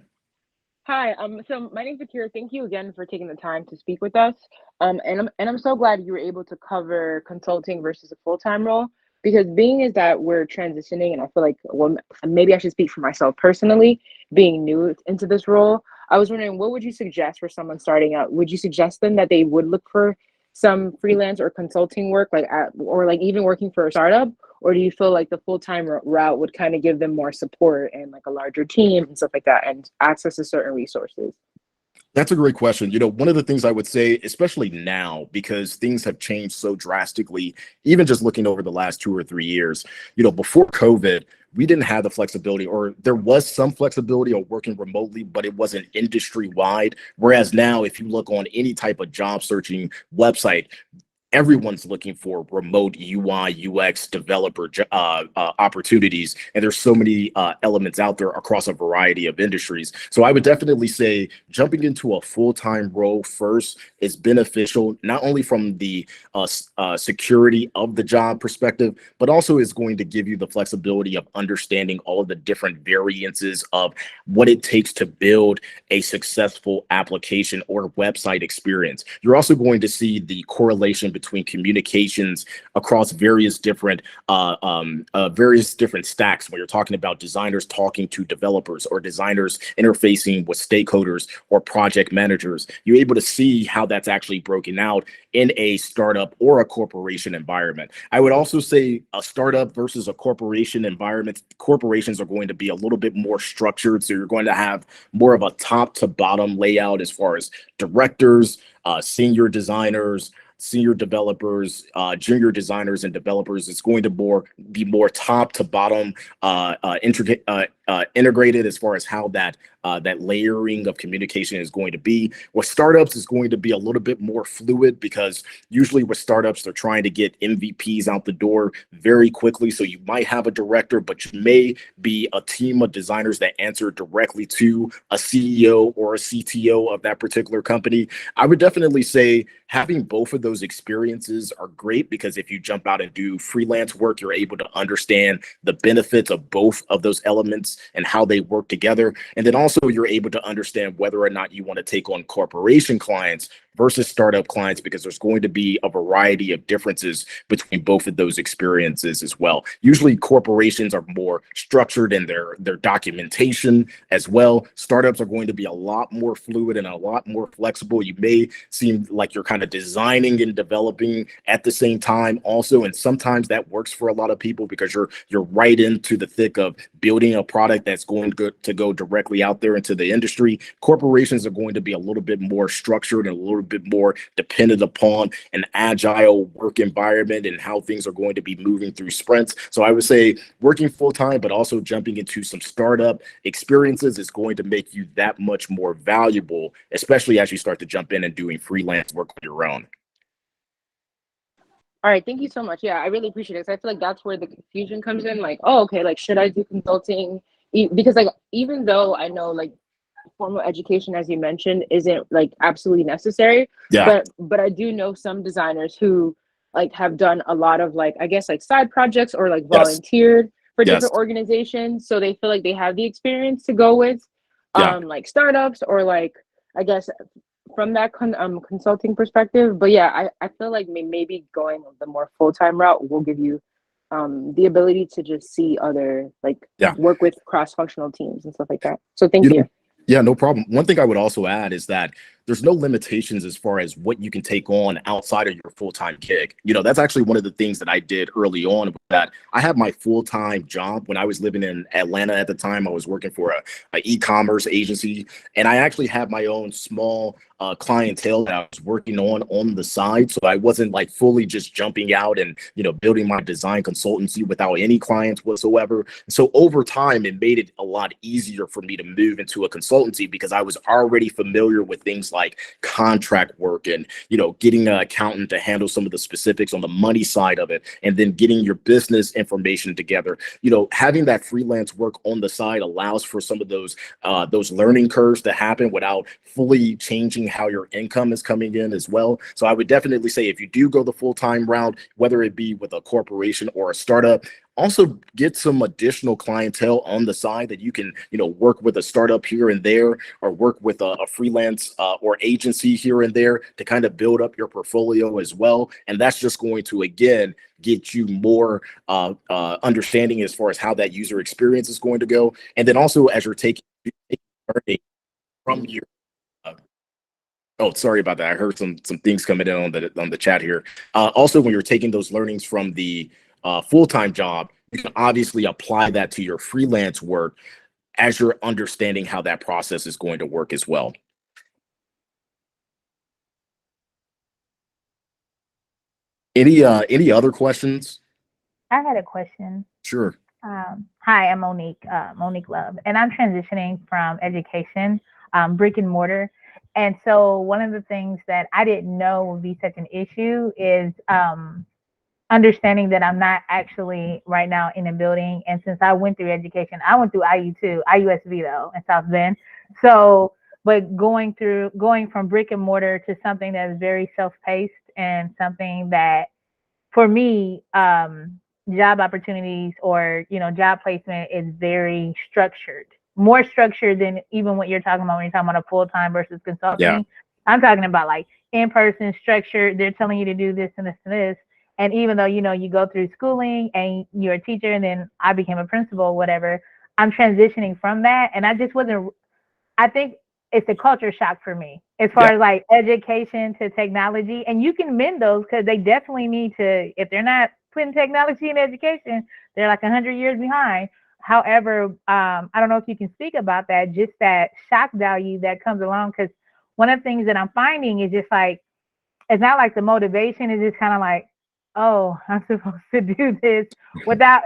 Hi, so my name's Akira. Thank you again for taking the time to speak with us. And I'm so glad you were able to cover consulting versus a full-time role, because being is that we're transitioning, and I feel like, well, maybe I should speak for myself personally, being new into this role. I was wondering, what would you suggest for someone starting out? Would you suggest them that they would look for some freelance or consulting work, like or like even working for a startup, or do you feel like the full-time route would kind of give them more support and like a larger team and stuff like that, and access to certain resources? That's a great question. One of the things I would say, especially now, because things have changed so drastically, even just looking over the last 2 or 3 years, before COVID, we didn't have the flexibility, or there was some flexibility on working remotely, but it wasn't industry wide. Whereas now, if you look on any type of job searching website, everyone's looking for remote UI UX developer opportunities, and there's so many elements out there across a variety of industries. So I would definitely say jumping into a full-time role first is beneficial, not only from the security of the job perspective, but also is going to give you the flexibility of understanding all of the different variances of what it takes to build a successful application or website experience. You're also going to see the correlation between communications across various different stacks. When you're talking about designers talking to developers, or designers interfacing with stakeholders or project managers, you're able to see how that's actually broken out in a startup or a corporation environment. I would also say a startup versus a corporation environment, corporations are going to be a little bit more structured. So you're going to have more of a top to bottom layout as far as directors, senior designers, senior developers, junior designers, and developers. It's going to be more top to bottom integrated as far as how that layering of communication is going to be. With startups, is going to be a little bit more fluid, because usually with startups, they're trying to get MVPs out the door very quickly. So you might have a director, but you may be a team of designers that answer directly to a CEO or a CTO of that particular company. I would definitely say having both of those experiences are great, because if you jump out and do freelance work, you're able to understand the benefits of both of those elements and how they work together. And then also you're able to understand whether or not you want to take on corporation clients versus startup clients, because there's going to be a variety of differences between both of those experiences as well. Usually corporations are more structured in their documentation as well. Startups are going to be a lot more fluid and a lot more flexible. You may seem like you're kind of designing and developing at the same time also, and sometimes that works for a lot of people, because you're right into the thick of building a product that's going to go directly out there into the industry. Corporations are going to be a little bit more structured and a little bit more dependent upon an agile work environment and how things are going to be moving through sprints. So I would say working full-time, but also jumping into some startup experiences is going to make you that much more valuable, especially as you start to jump in and doing freelance work on your own. All right, thank you so much. Yeah, I really appreciate it, 'cause I feel like that's where the confusion comes in. Like, oh, okay, like should I do consulting? Because like even though I know like formal education, as you mentioned, isn't like absolutely necessary, Yeah. but I do know some designers who like have done a lot of like, I guess, like side projects, or like Yes. volunteered for Yes. different organizations, so they feel like they have the experience to go with Yeah. like startups, or like, I guess, from that consulting perspective. But yeah, I feel like maybe going the more full-time route will give you the ability to just see other, like, Yeah. work with cross-functional teams and stuff like that. So thank You you. know, yeah, no problem. One thing I would also add is that there's no limitations as far as what you can take on outside of your full-time gig. That's actually one of the things that I did early on, that I had my full-time job when I was living in Atlanta at the time. I was working for a e-commerce agency, and I actually had my own small clientele that I was working on the side. So I wasn't like fully just jumping out and, building my design consultancy without any clients whatsoever. So over time, it made it a lot easier for me to move into a consultancy, because I was already familiar with things like contract work and, getting an accountant to handle some of the specifics on the money side of it, and then getting your business information together. Having that freelance work on the side allows for some of those learning curves to happen without fully changing how your income is coming in as well. So I would definitely say, if you do go the full-time route, whether it be with a corporation or a startup, also get some additional clientele on the side that you can, work with a startup here and there, or work with a freelance or agency here and there to kind of build up your portfolio as well. And that's just going to, again, get you more understanding as far as how that user experience is going to go. And then also, as you're taking learning from your Oh, sorry about that. I heard some things coming in on the chat here. Also, when you're taking those learnings from the full-time job, you can obviously apply that to your freelance work as you're understanding how that process is going to work as well. Any other questions? I had a question. Sure. Hi, I'm Monique, Monique Love, and I'm transitioning from education, brick and mortar. And so one of the things that I didn't know would be such an issue is understanding that I'm not actually right now in a building. And since I went through education, I went through IU too, IUSV though, in South Bend. So, but going from brick and mortar to something that is very self-paced and something that for me, job opportunities or, job placement is very structured, more structured than even what you're talking about when you're talking about a full-time versus consulting. Yeah. I'm talking about like in-person structure. They're telling you to do this and this and this. And even though, you go through schooling and you're a teacher and then I became a principal, whatever, I'm transitioning from that. And I think it's a culture shock for me as far as like education to technology. And you can mend those because they definitely need to, if they're not putting technology in education, they're like 100 years behind. However, I don't know if you can speak about that, just that shock value that comes along. Because one of the things that I'm finding is just like, it's not like the motivation is just kind of like, oh, I'm supposed to do this without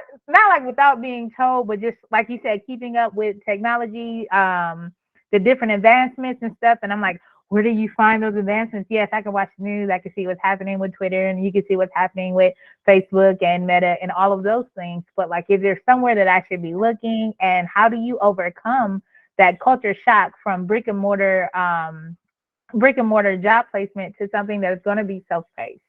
being told, but just like you said, keeping up with technology, the different advancements and stuff. And I'm like, where do you find those advancements? Yes, I can watch the news. I can see what's happening with Twitter, and you can see what's happening with Facebook and Meta and all of those things. But like, is there somewhere that I should be looking? And how do you overcome that culture shock from brick and mortar job placement to something that's going to be self-paced?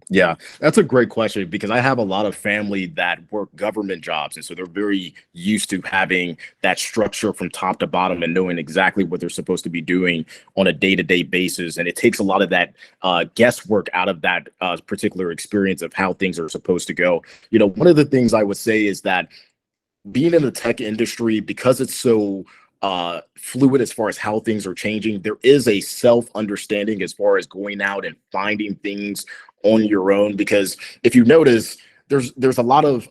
Yeah, that's a great question because I have a lot of family that work government jobs. And so they're very used to having that structure from top to bottom and knowing exactly what they're supposed to be doing on a day-to-day basis. And it takes a lot of that guesswork out of that particular experience of how things are supposed to go. One of the things I would say is that being in the tech industry, because it's so fluid as far as how things are changing, there is a self-understanding as far as going out and finding things on your own. Because if you notice, there's a lot of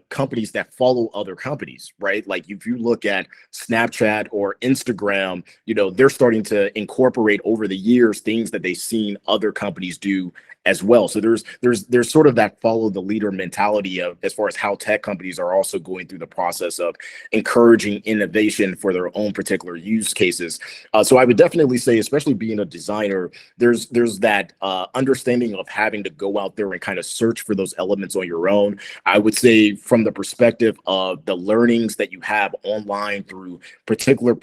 companies that follow other companies, right? Like if you look at Snapchat or Instagram, they're starting to incorporate over the years things that they've seen other companies do as well. So there's sort of that follow the leader mentality of as far as how tech companies are also going through the process of encouraging innovation for their own particular use cases. So I would definitely say, especially being a designer, there's that understanding of having to go out there and kind of search for those elements on your own. I would say from the perspective of the learnings that you have online through particular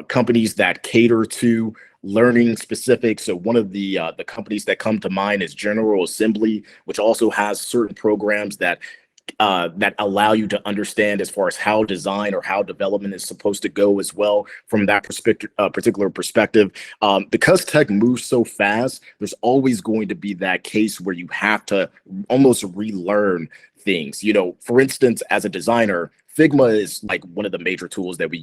companies that cater to learning specific. So one of the companies that come to mind is General Assembly, which also has certain programs that allow you to understand as far as how design or how development is supposed to go as well from that particular perspective. Because tech moves so fast, there's always going to be that case where you have to almost relearn things. For instance, as a designer, Figma is like one of the major tools that we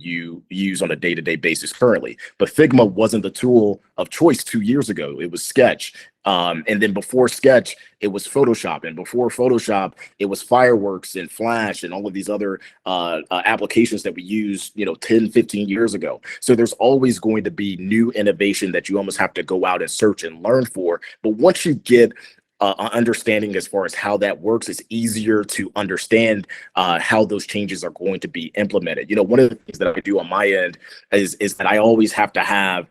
use on a day-to-day basis currently. But Figma wasn't the tool of choice 2 years ago. It was Sketch. And then before Sketch, it was Photoshop. And before Photoshop, it was Fireworks and Flash and all of these other applications that we used, 10, 15 years ago. So there's always going to be new innovation that you almost have to go out and search and learn for. But once you get understanding as far as how that works, it's easier to understand how those changes are going to be implemented. One of the things that I do on my end is that I always have to have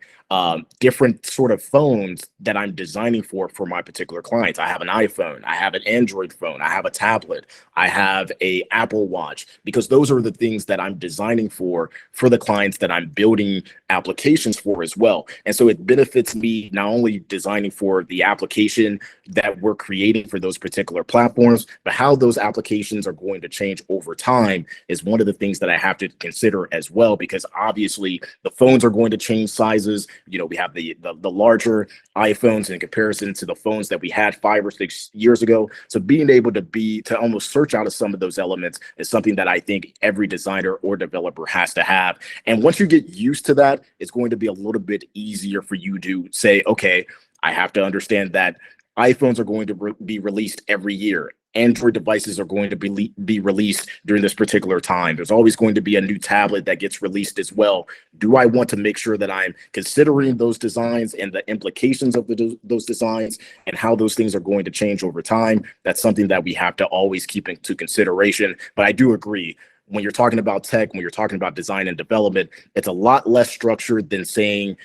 different sort of phones that I'm designing for my particular clients. I have an iPhone, I have an Android phone, I have a tablet, I have a Apple Watch, because those are the things that I'm designing for the clients that I'm building applications for as well. And so it benefits me not only designing for the application that we're creating for those particular platforms, but how those applications are going to change over time is one of the things that I have to consider as well, because obviously the phones are going to change sizes, we have the larger iPhones in comparison to the phones that we had 5 or 6 years ago. So being able to almost search out of some of those elements is something that I think every designer or developer has to have. And once you get used to that, it's going to be a little bit easier for you to say, okay, I have to understand that iPhones are going to be released every year. Android devices are going to be released during this particular time. There's always going to be a new tablet that gets released as well. Do I want to make sure that I'm considering those designs and the implications of those designs and how those things are going to change over time? That's something that we have to always keep into consideration. But I do agree, when you're talking about tech, when you're talking about design and development, it's a lot less structured than saying,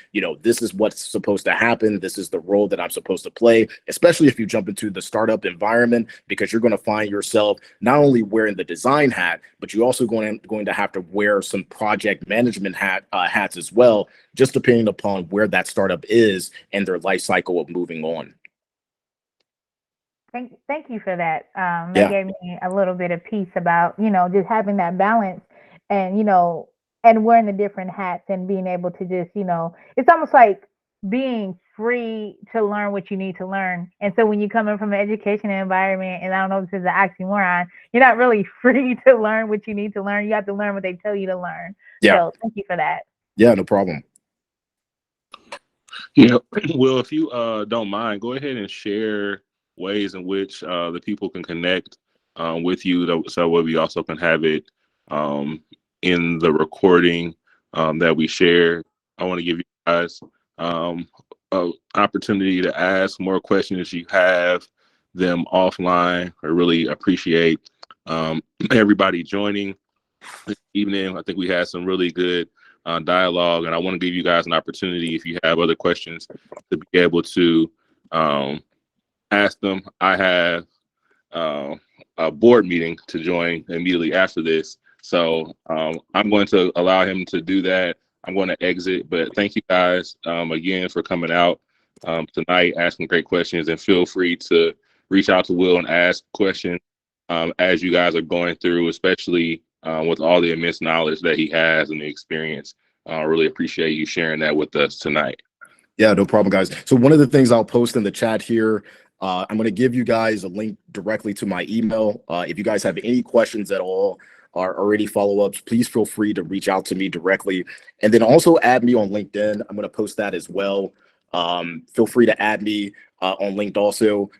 this is what's supposed to happen. This is the role that I'm supposed to play, especially if you jump into the startup environment, because you're going to find yourself not only wearing the design hat, but you're also going to have to wear some project management hats as well, just depending upon where that startup is and their life cycle of moving on. Thank you for that. That gave me a little bit of peace about, just having that balance and, and wearing the different hats and being able to just, it's almost like being free to learn what you need to learn. And so when you come in from an education environment, and I don't know if this is an oxymoron, you're not really free to learn what you need to learn. You have to learn what they tell you to learn. Yeah. So thank you for that. Yeah, no problem. Yeah. Well, if you don't mind, go ahead and share ways in which the people can connect with you, so we also can have it in the recording that we share. I want to give you guys an opportunity to ask more questions if you have them offline. I really appreciate everybody joining this evening. I think we had some really good dialogue, and I want to give you guys an opportunity, if you have other questions, to be able to ask them. I have a board meeting to join immediately after this, so I'm going to allow him to do that. I'm going to exit, but thank you guys again for coming out tonight, asking great questions, and feel free to reach out to Will and ask questions as you guys are going through, especially with all the immense knowledge that he has and the experience. I really appreciate you sharing that with us tonight. Yeah, no problem, guys. So one of the things I'll post in the chat here, I'm going to give you guys a link directly to my email. If you guys have any questions at all or any follow-ups, please feel free to reach out to me directly. And then also add me on LinkedIn. I'm going to post that as well. Feel free to add me on LinkedIn also.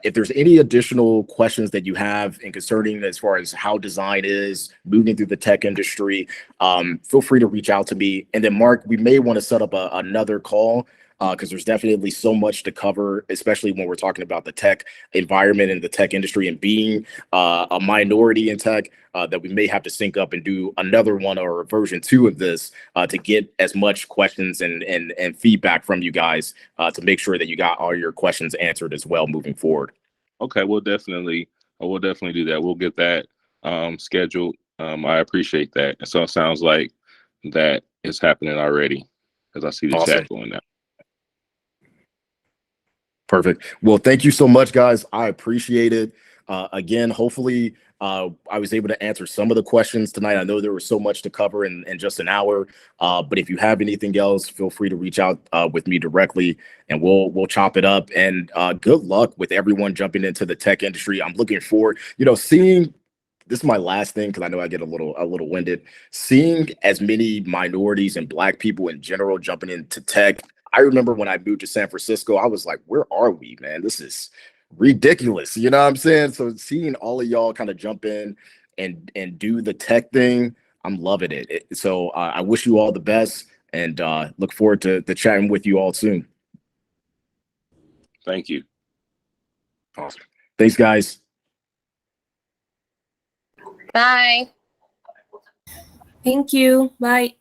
If there's any additional questions that you have and concerning as far as how design is moving through the tech industry, feel free to reach out to me. And then Mark, we may want to set up another call because there's definitely so much to cover, especially when we're talking about the tech environment and the tech industry and being a minority in tech, that we may have to sync up and do another one or a version 2 of this to get as much questions and feedback from you guys to make sure that you got all your questions answered as well moving forward. Okay, we'll definitely do that. We'll get that scheduled. I appreciate that. And so it sounds like that is happening already, as I see the chat going now. Perfect. Well, thank you so much, guys. I appreciate it. Again, hopefully I was able to answer some of the questions tonight. I know there was so much to cover in just an hour, but if you have anything else, feel free to reach out with me directly and we'll chop it up. And good luck with everyone jumping into the tech industry. I'm looking forward, seeing, this is my last thing because I know I get a little winded, seeing as many minorities and Black people in general jumping into tech. I remember when I moved to San Francisco, I was like, where are we, man? This is ridiculous. You know what I'm saying? So seeing all of y'all kind of jump in and do the tech thing, I'm loving it. So I wish you all the best and look forward to chatting with you all soon. Thank you. Awesome. Thanks, guys. Bye. Thank you. Bye.